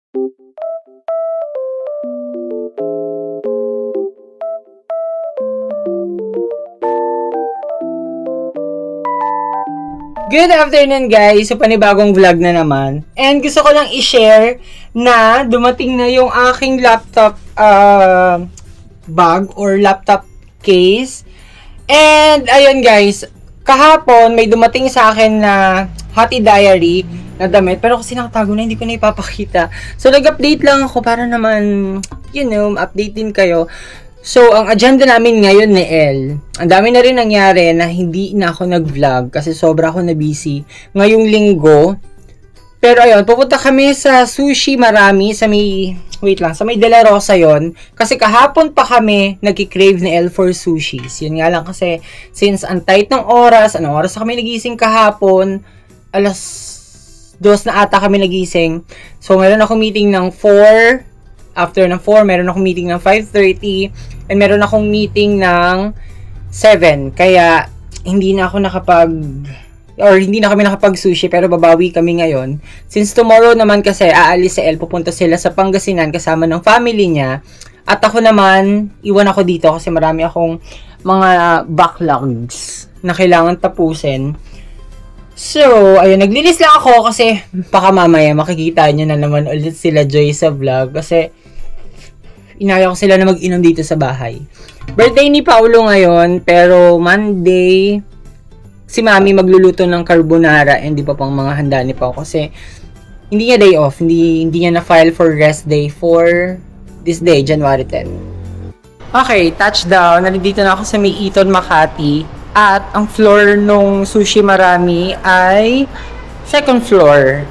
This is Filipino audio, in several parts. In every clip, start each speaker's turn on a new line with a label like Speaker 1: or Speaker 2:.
Speaker 1: Good afternoon guys! So panibagong vlog na naman. And gusto ko lang i-share na dumating na yung aking laptop bag or laptop case. And ayun guys, kahapon may dumating sa akin na Hati Diary na damit. Pero kasi nakatago na, hindi ko na ipapakita. So nag-update lang ako para naman, you know, update din kayo. So, ang agenda namin ngayon ni El, ang dami na rin nangyari na hindi na ako nag-vlog kasi sobra ako na busy ngayong linggo. Pero ayun, pupunta kami sa Sushi Marami sa may, sa may De La Rosa yon. Kasi kahapon pa kami nagki-crave ni El for sushis. Yun nga lang kasi, since ang tight ng oras, anong oras kami nagising kahapon, alas 2 na ata kami nagising. So, meron ako meeting ng 4. After ng 4, meron akong meeting ng 5:30 and meron akong meeting ng 7. Kaya hindi na kami nakapag-sushi pero babawi kami ngayon. Since tomorrow naman kasi aalis si El, pupunta sila sa Pangasinan kasama ng family niya. At ako naman, iwan ako dito kasi marami akong mga backlogs na kailangan tapusin. So, ayun, naglilis lang ako kasi baka mamaya makikita nyo na naman ulit sila Joy sa vlog kasi inaya ko sila na mag-inom dito sa bahay. Birthday ni Paulo ngayon, pero Monday, si Mami magluluto ng carbonara and di pa pang mga handa ni Pao kasi hindi niya day off, hindi niya na-file for rest day for this day, January 10. Okay, touchdown. Nandito na ako sa may Eton, Makati. At ang floor nung Sushi Marami ay second floor.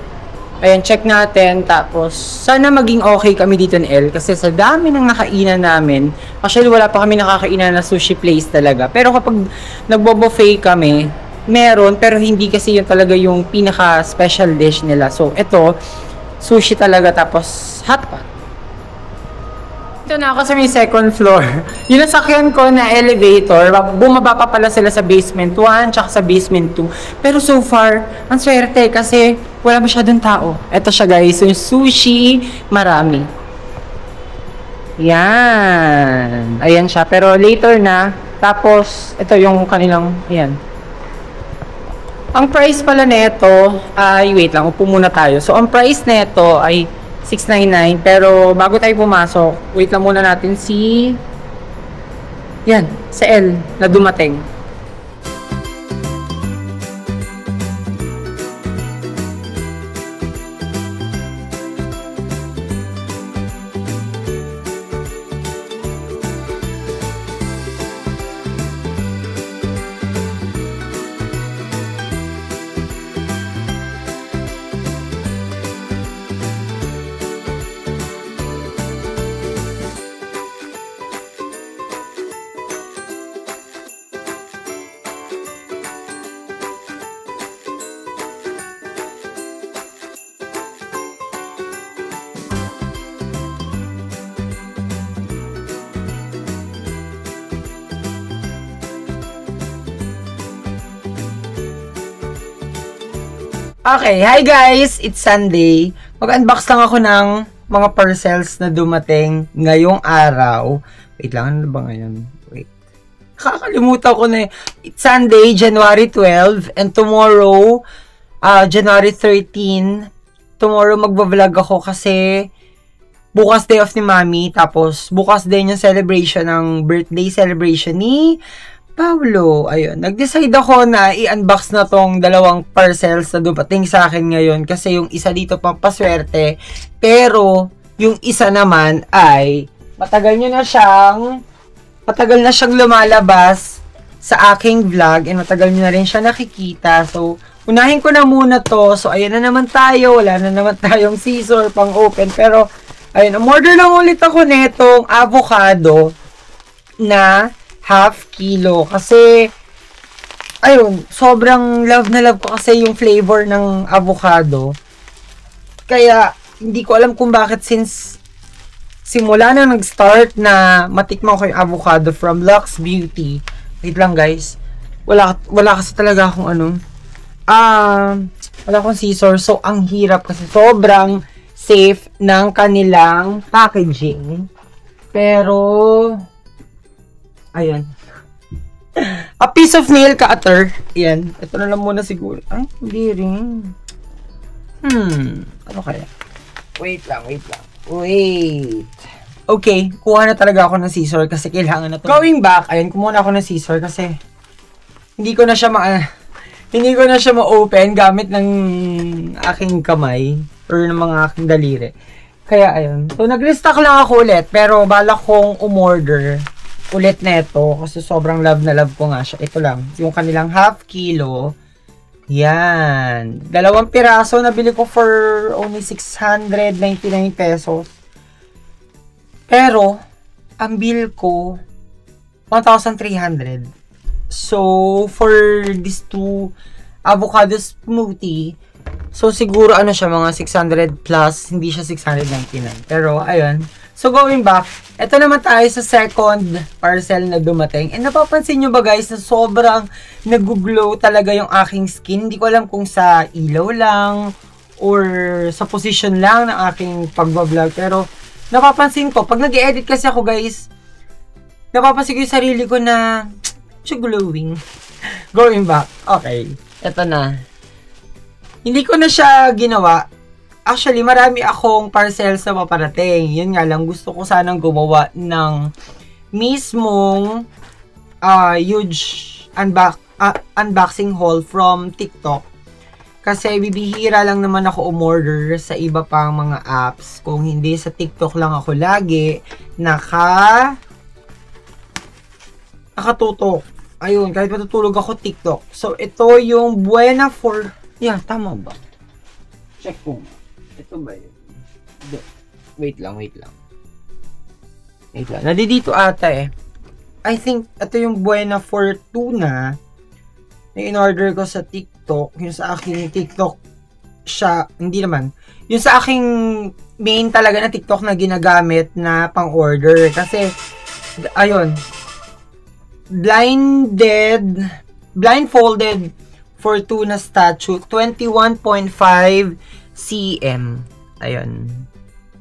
Speaker 1: Ayan, check natin. Tapos, sana maging okay kami dito ni El. Kasi sa dami ng nakainan namin, actually wala pa kami nakakainan na sushi place talaga. Pero kapag nagbo-buffet kami, meron. Pero hindi kasi yun talaga yung pinaka-special dish nila. So, ito, sushi talaga. Tapos, hot pot. Ito na ako sa may second floor. Yung nasakyan ko na elevator, bumaba pa pala sila sa basement 1 tsaka sa basement 2. Pero so far, ang swerte kasi wala masyadong tao. Ito siya guys, yung Sushi Marami. Yan. Ayan siya. Pero later na. Tapos, ito yung kanilang, ayan. Ang price pala nito ay, wait lang, upo muna tayo. So, ang price nito ay $699. Pero bago tayo pumasok, wait lang muna natin si El na dumating. Okay, hi guys! It's Sunday. Mag-unbox lang ako ng mga parcels na dumating ngayong araw. Wait lang, ano ba ngayon? Wait. Kakalimutan ko na. It's Sunday, January 12. And tomorrow, January 13. Tomorrow magbablog ako kasi bukas day off ni Mami. Tapos bukas din yung celebration ng birthday celebration ni Paulo. Ayun, nag-decide ako na i-unbox na tong dalawang parcels na dumating sa akin ngayon kasi yung isa dito pang paswerte, pero yung isa naman ay matagal na siyang lumalabas sa aking vlog and matagal nyo na rin siya nakikita. So, unahin ko na muna to. So, ayan na naman tayo. Wala na naman tayong scissor pang open. Pero, ayun, umorder lang ulit ako netong avocado na half kilo. Kasi, ayun, sobrang love na love ko kasi yung flavor ng avocado. Kaya, hindi ko alam kung bakit since simula na nag-start na matikman ko yung avocado from Lux Beauty. Wait lang guys. Wala kasi talaga akong wala akong scissor. So, ang hirap kasi sobrang safe ng kanilang packaging. Pero, ayan. A piece of nail cutter. Ayan. Ito na lang muna siguro. Ay, hindi rin. Ano kaya? Wait lang. Okay, kuha na talaga ako ng scissor kasi kailangan na to. Going back, ayan, kumuha na ako ng scissor kasi hindi ko na siya ma-open gamit ng aking kamay or ng mga aking daliri. Kaya ayun. So nag-restock lang ako ulit pero balak kong umorder ulit neto kasi sobrang love na love ko nga siya. Ito lang, yung kanilang half kilo. Yan. 2 piraso nabili ko for only 699 pesos. Pero, ang bill ko, 1,300. So, for these 2 avocado smoothie, so siguro ano siya, mga 600 plus, hindi siya 699. Pero, ayun. So, going back, ito naman tayo sa second parcel na dumating. And napapansin nyo ba guys, na sobrang nag-glow talaga yung aking skin. Hindi ko alam kung sa ilaw lang, or sa position lang ng aking pagbablog. Pero, napapansin ko, pag nag-edit kasi ako guys, napapansin ko yung sarili ko na glowing. Going back. Okay. Ito na. Hindi ko na siya ginawa. Actually, marami akong parcels na paparating. Yun nga lang, gusto ko sanang gumawa ng mismong huge unboxing haul from TikTok. Kasi bibihira lang naman ako umorder sa iba pang mga apps. Kung hindi sa TikTok lang ako lagi nakatutok. Ayun, kahit matutulog ako TikTok. So, ito yung Buena for... Yeah, tama ba? Check ko. Ito ba yun? Wait lang. Nandito ata eh. I think ito yung Buena for tuna na in-order ko sa TikTok. Yung sa aking TikTok siya, hindi naman. Yung sa aking main talaga na TikTok na ginagamit na pang-order. Kasi, ayun, blindfolded for tuna statue, 21.5 cm. Ayun.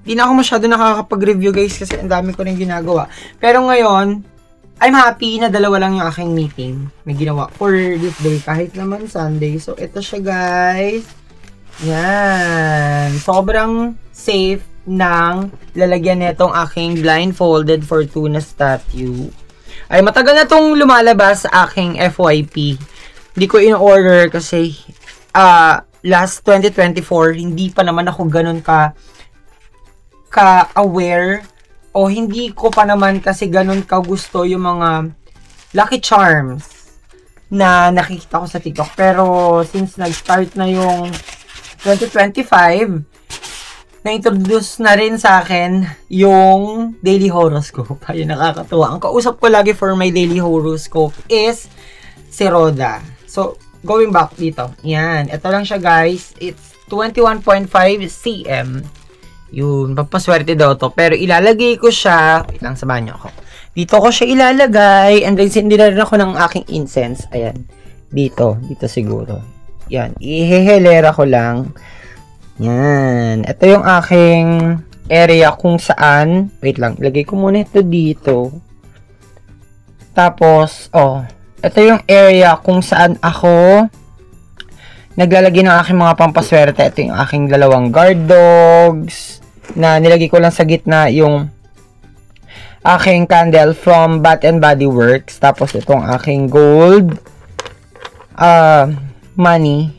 Speaker 1: Hindi na ako masyado nakakapag-review guys kasi ang dami ko rin ginagawa. Pero ngayon, I'm happy na 2 lang yung aking meeting na ginawa for this day. Kahit naman Sunday. So, ito siya guys. Yan. Sobrang safe ng lalagyan netong aking blindfolded for tuna statue. Ay, matagal na tong lumalabas sa aking FYP. Hindi ko in-order kasi last 2024, hindi pa naman ako ganun ka-aware o hindi ko pa naman kasi ganun ka-gusto yung mga Lucky Charms na nakikita ko sa TikTok. Pero since nag-start na yung 2025, na-introduce na rin sa akin yung daily horoscope. Ayun, nakakatuwa. Ang kausap ko lagi for my daily horoscope is si Roda. So, going back dito. Yan. Ito lang siya, guys. It's 21.5 cm. Yun. Papaswerte daw to. Pero ilalagay ko siya. Wait lang, samahan niyo ako. Dito ko siya ilalagay. And then, sindi na rin ako ng aking incense. Ayan. Dito. Dito siguro. Yan. Ihehelera ko lang. Yan. Ito yung aking area kung saan. Wait lang. Lagay ko muna ito dito. Tapos, ito yung area kung saan ako naglalagay ng aking mga pampaswerte. Ito yung aking 2 guard dogs na nilagay ko lang sa gitna yung aking candle from Bath and Body Works. Tapos, itong aking gold money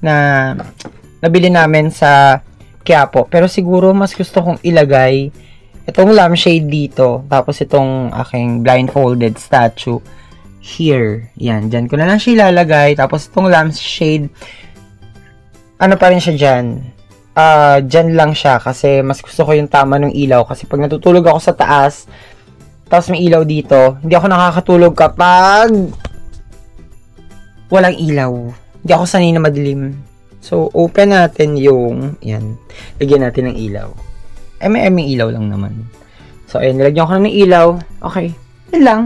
Speaker 1: na nabili namin sa Quiapo. Pero siguro mas gusto kong ilagay itong lampshade dito. Tapos itong aking blindfolded statue here. Yan. Dyan ko na lang siya ilalagay. Tapos itong lampshade, ano pa rin siya dyan? Dyan lang siya. Kasi mas gusto ko yung tama ng ilaw. Kasi pag natutulog ako sa taas, tapos may ilaw dito, hindi ako nakakatulog kapag walang ilaw. Hindi ako sanay na madilim. So, open natin yung, yan, lagyan natin ng ilaw. May ilaw lang naman. So, ayan, nilagyan ko na ng ilaw. Okay, yan lang.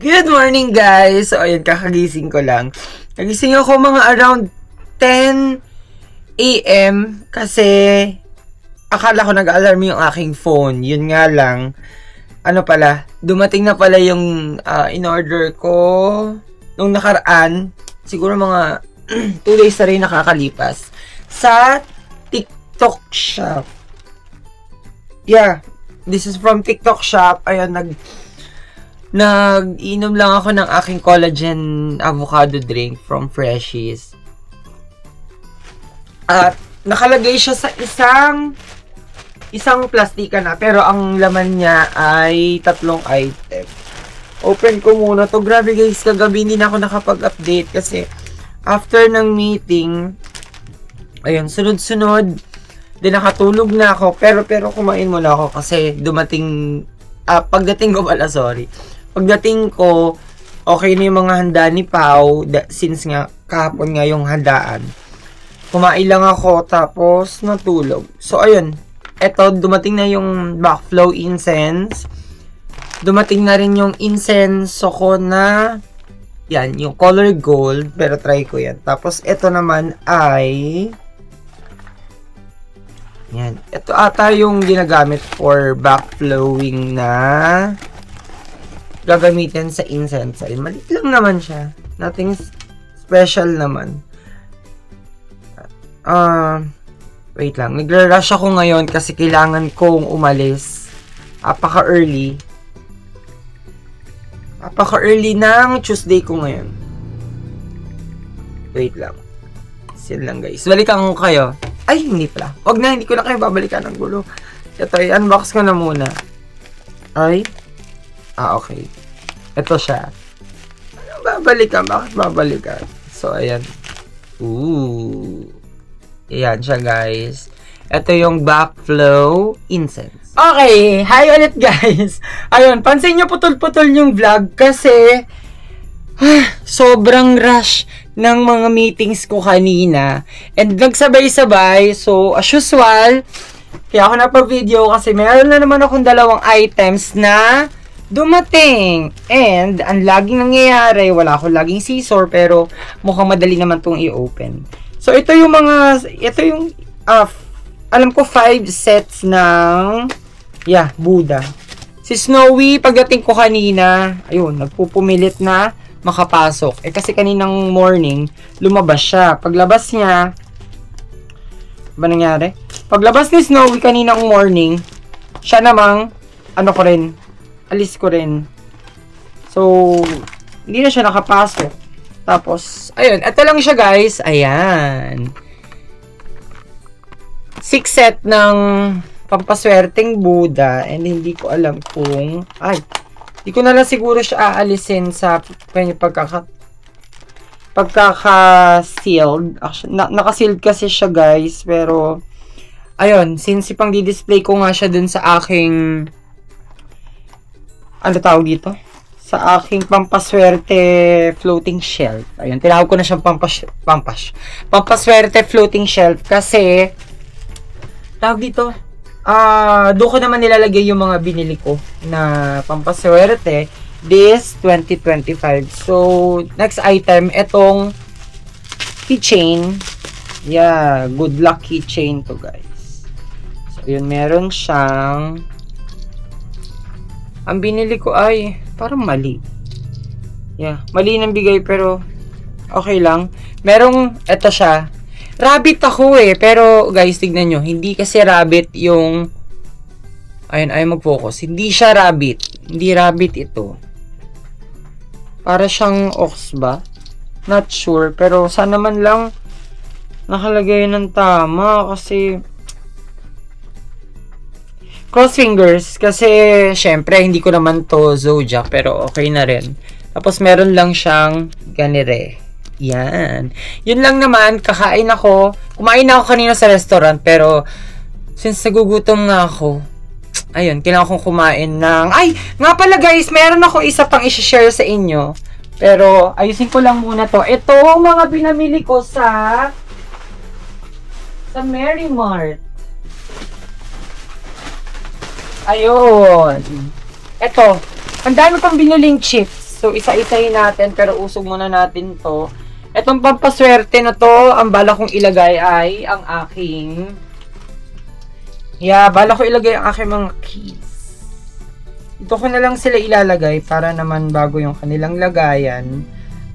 Speaker 1: Good morning, guys! So, ayun, kakagising ko lang. Nagising ako mga around 10 a.m. kasi akala ko nag-alarm yung aking phone. Yun nga lang, ano pala, dumating na pala yung in-order ko nung nakaraan. Siguro mga 2 days na rin nakakalipas. Sa TikTok shop. Yeah, this is from TikTok shop. Ayun, nag-inom lang ako ng aking collagen avocado drink from Freshies. At nakalagay siya sa isang plastika na, pero ang laman niya ay 3 item. Open ko muna to. Grabe guys, kagabi hindi na ako nakapag-update kasi after ng meeting, ayun, sunod-sunod, din nakatulog na ako, pero kumain muna ako kasi pagdating ko pala, sorry. Pagdating ko, okay na yung mga handa ni Pao, since nga kahapon nga yung handaan. Kumain lang ako, tapos natulog. So, ayun. Eto, dumating na yung backflow incense. Dumating na rin yung incense ko na, yan, yung color gold. Pero try ko yan. Tapos, eto naman ay, yan. Ito ata yung ginagamit for backflowing na gagamitin sa incense. Ay, maliit lang naman siya. Nothing special naman. Wait lang. Nagra-rush ako ngayon kasi kailangan kong umalis. Apaka-early. Apaka-early ng Tuesday ko ngayon. Wait lang. Yan lang guys. Balikan ko kayo. Ay, hindi pala. Wag na, hindi ko na kayo babalikan ng gulo. Ito, i-unbox ko na muna. Ay. Okay. Ito siya. Ano babalikan? Bakit babalikan? So, ayan. Ooh. Ayan siya, guys. Ito yung backflow incense. Okay. Hi ulit, guys. Ayun, pansin nyo putol-putol yung vlog kasi sobrang rush ng mga meetings ko kanina. And nagsabay-sabay. So, as usual, kaya ako napag-video kasi meron na naman akong 2 items na dumating. And, ang laging nangyayari, wala akong laging scissor, pero mukhang madali naman itong i-open. So, ito yung alam ko 5 sets ng, Buddha. Si Snowy, pagdating ko kanina, ayun, nagpupumilit na makapasok. Kasi kaninang morning, lumabas siya. Paglabas niya, ba nangyari? Paglabas ni Snowy kaninang morning, siya namang, alis ko rin. So, hindi na siya nakapasok. Tapos, ayun, ito lang siya guys. Ayan. 6 set ng pampaswerteng Buddha. And hindi ko alam kung, hindi ko na lang siguro siya aalisin sa pagkaka-sealed. Naka-sealed kasi siya guys. Pero, ayun, since ipang di-display ko nga siya dun sa aking, ano tawag dito? Sa aking pampaswerte floating shelf. Ayun, tinawag ko na siyang pampaswerte floating shelf kasi tawag dito, doon ko naman nilalagay yung mga binili ko na pampaswerte this 2025. So, next item, etong keychain. Yeah, good luck keychain to guys. So, yun, meron siyang, ang binili ko ay parang mali. Yeah, mali ng bigay pero okay lang. Merong, eto siya. Rabbit ako pero guys, tignan nyo. Hindi kasi rabbit yung, ayun, ayaw mag-focus. Hindi siya rabbit. Hindi rabbit ito. Para siyang ox ba? Not sure. Pero sana man lang nakalagay ng tama kasi cross fingers kasi syempre hindi ko naman to zodiac pero okay na rin. Tapos meron lang siyang ganire. Yan. Yun lang naman, kakain ako. Kumain ako kanina sa restaurant pero since nagugutom nga ako, ayun, kailangan kong kumain ng, nga pala guys, meron ako isa pang i-share sa inyo. Pero ayusin ko lang muna to. Ito mga pinamili ko sa Mary Mart. Ayun. Eto. Ang dami kong biniling chips. So, isa-isahin natin, pero usog muna natin to. Etong pampaswerte na to, ang bala kong ilagay ay ang aking... bala ko ilagay ang aking mga keys. Ito ko na lang sila ilalagay para naman bago yung kanilang lagayan.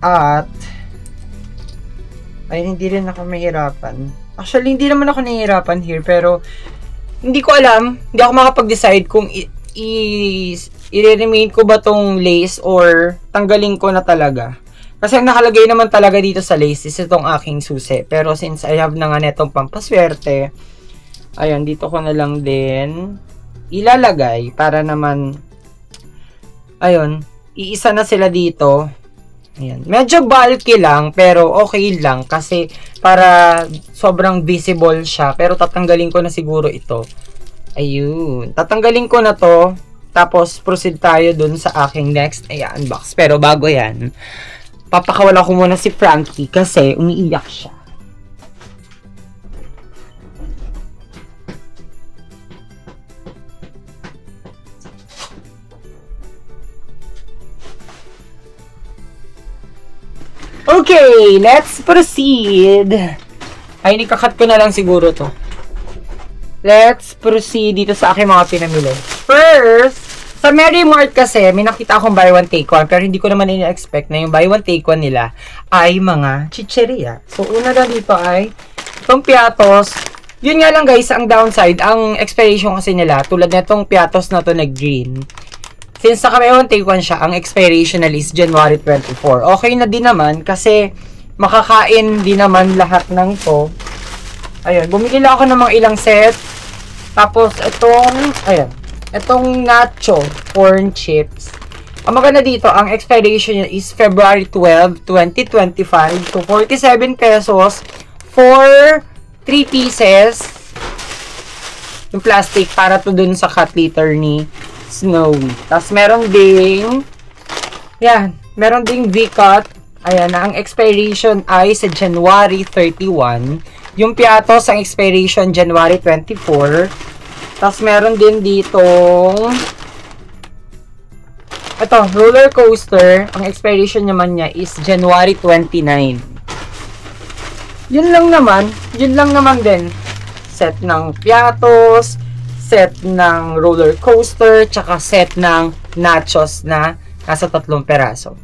Speaker 1: At... ay, hindi rin ako mahirapan. Actually, hindi naman ako nahihirapan here, pero... hindi ko alam, hindi ako makapag-decide kung i-remain ko ba tong lace or tanggalin ko na talaga. Kasi ang nakalagay naman talaga dito sa lace is itong aking susi. Pero since I have na nga netong pampaswerte, ayun, dito ko na lang din ilalagay para naman, ayun, iisa na sila dito. Ayan. Medyo bulky lang, pero okay lang kasi para sobrang visible siya. Pero tatanggalin ko na siguro ito. Ayun. Tatanggalin ko na to. Tapos proceed tayo dun sa aking next unbox. Pero bago yan, papakawala ko muna si Frankie kasi umiiyak siya. Okay, let's proceed. Ay, nikakat ko na lang siguro to. Let's proceed dito sa aking mga pinamili. First, sa Mary Mart kasi, may nakita akong buy one take one, pero hindi ko naman ina-expect na yung buy one take one nila ay mga chicheria. So, una na dito ay itong piatos. Yun nga lang guys, ang downside, ang expiration kasi nila, tulad na itong piatos na to na green. Since sa buy one take one siya, ang expiration na is January 24. Okay na din naman kasi makakain din naman lahat ng to. Ayun, bumili lang ako ng mga ilang set. Tapos, itong nacho corn chips. Ang maganda dito, ang expiration niya is February 12, 2025 to 47 pesos for 3 pieces. Yung plastic para to dun sa cat litter ni Snowy. Tapos, meron ding V-cut. Ayan, na ang expiration ay sa January 31. Yung piatos, ang expiration January 24. Tapos, meron din ditong ito, roller coaster. Ang expiration naman niya is January 29. Yun lang naman din. Set ng piatos, set ng roller coaster, tsaka set ng nachos na nasa 3 peraso.